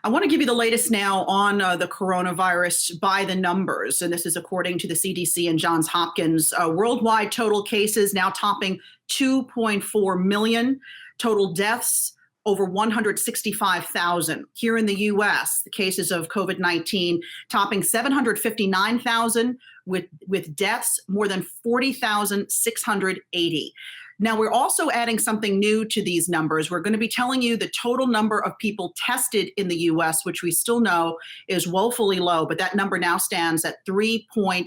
I want to give you the latest now on the coronavirus by the numbers. And this is according to the CDC and Johns Hopkins. Worldwide total cases now topping 2.4 million. Total deaths over 165,000. Here in the US, the cases of COVID-19 topping 759,000 with deaths more than 40,680. Now, we're also adding something new to these numbers. We're going to be telling you the total number of people tested in the US, which we still know is woefully low, but that number now stands at 3.8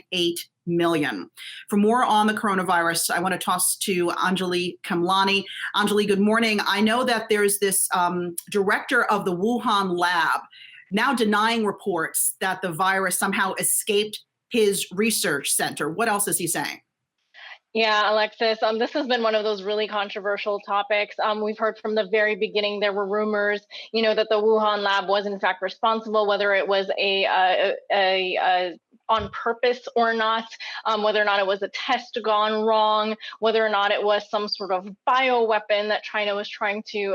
million. For more on the coronavirus, I want to toss to Anjalee Khemlani. Anjalee, good morning. I know that there's this director of the Wuhan lab now denying reports that the virus somehow escaped his research center. What else is he saying? Yeah, Alexis, this has been one of those really controversial topics. We've heard from the very beginning there were rumors, that the Wuhan lab was in fact responsible, whether it was a on purpose or not, whether or not it was a test gone wrong, whether or not it was some sort of bioweapon that China was trying to,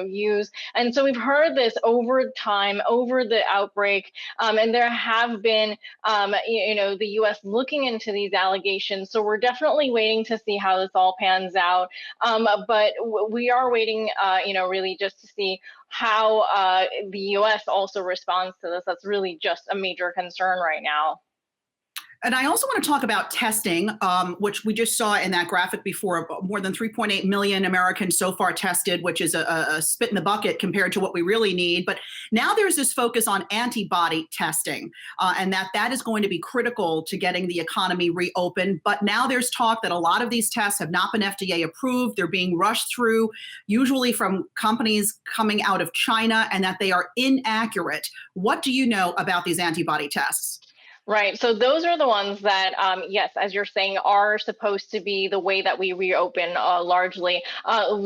use. And so we've heard this over time, over the outbreak, and there have been, the U.S. looking into these allegations. So we're definitely waiting to see how this all pans out. But we are waiting, really just to see how the U.S. also responds to this. That's really just a major concern right now. And I also want to talk about testing, which we just saw in that graphic before. More than 3.8 million Americans so far tested, which is a spit in the bucket compared to what we really need. But now there's this focus on antibody testing, and that is going to be critical to getting the economy reopened. But now there's talk that a lot of these tests have not been FDA approved. They're being rushed through, usually from companies coming out of China, and that they are inaccurate. What do you know about these antibody tests? Right. So those are the ones that, yes, as you're saying, are supposed to be the way that we reopen largely.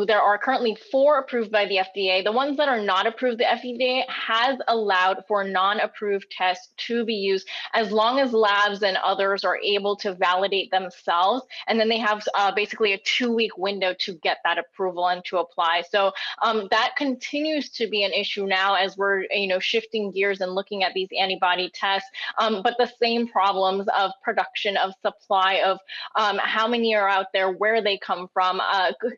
There are currently 4 approved by the FDA. The ones that are not approved, the FDA has allowed for non-approved tests to be used as long as labs and others are able to validate themselves. And then they have basically a 2-week window to get that approval and to apply. So that continues to be an issue now as we're, shifting gears and looking at these antibody tests. But the same problems of production, of supply, of how many are out there, where they come from,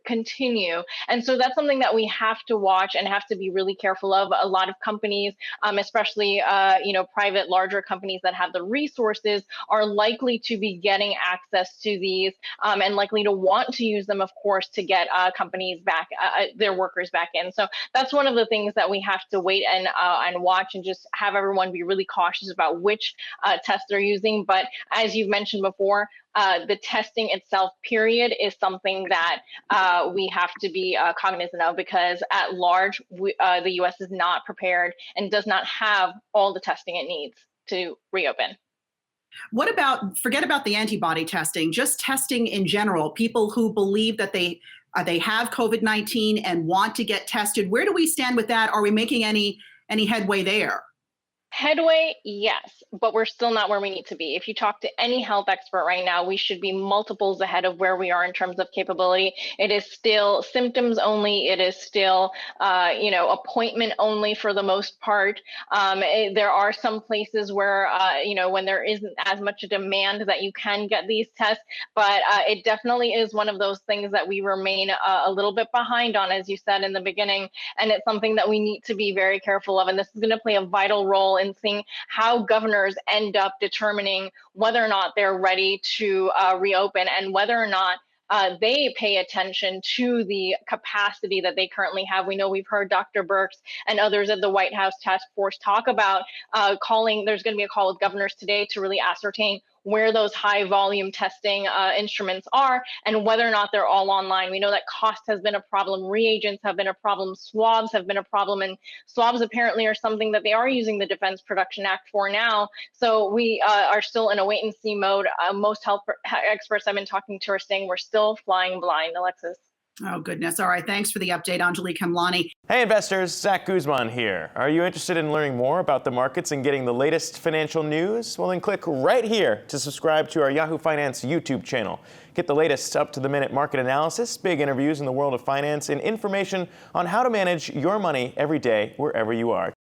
continue. And so that's something that we have to watch and have to be really careful of. A lot of companies, especially private, larger companies that have the resources, are likely to be getting access to these and likely to want to use them, of course, to get companies back, their workers back in. So that's one of the things that we have to wait and watch, and just have everyone be really cautious about which tests they're using. But as you've mentioned before, the testing itself, period, is something that we have to be cognizant of, because at large, the U.S. is not prepared and does not have all the testing it needs to reopen. What about, forget about the antibody testing, just testing in general, people who believe that they have COVID-19 and want to get tested? Where do we stand with that? Are we making any headway there? Headway, yes, but we're still not where we need to be. If you talk to any health expert right now, we should be multiples ahead of where we are in terms of capability. It is still symptoms only. It is still, appointment only for the most part. There are some places where, when there isn't as much demand that you can get these tests, but it definitely is one of those things that we remain a little bit behind on, as you said in the beginning, and it's something that we need to be very careful of. And this is going to play a vital role in seeing how governors end up determining whether or not they're ready to reopen, and whether or not they pay attention to the capacity that they currently have. We know we've heard Dr. Birx and others at the White House task force talk about there's going to be a call with governors today to really ascertain where those high volume testing instruments are and whether or not they're all online. We know that cost has been a problem, reagents have been a problem, swabs have been a problem, and swabs apparently are something that they are using the Defense Production Act for now. So we are still in a wait and see mode. Most health experts I've been talking to are saying we're still flying blind, Alexis. Oh, goodness. All right. Thanks for the update, Anjalee Khemlani. Hey, investors. Zach Guzman here. Are you interested in learning more about the markets and getting the latest financial news? Well, then click right here to subscribe to our Yahoo Finance YouTube channel. Get the latest up-to-the-minute market analysis, big interviews in the world of finance, and information on how to manage your money every day wherever you are.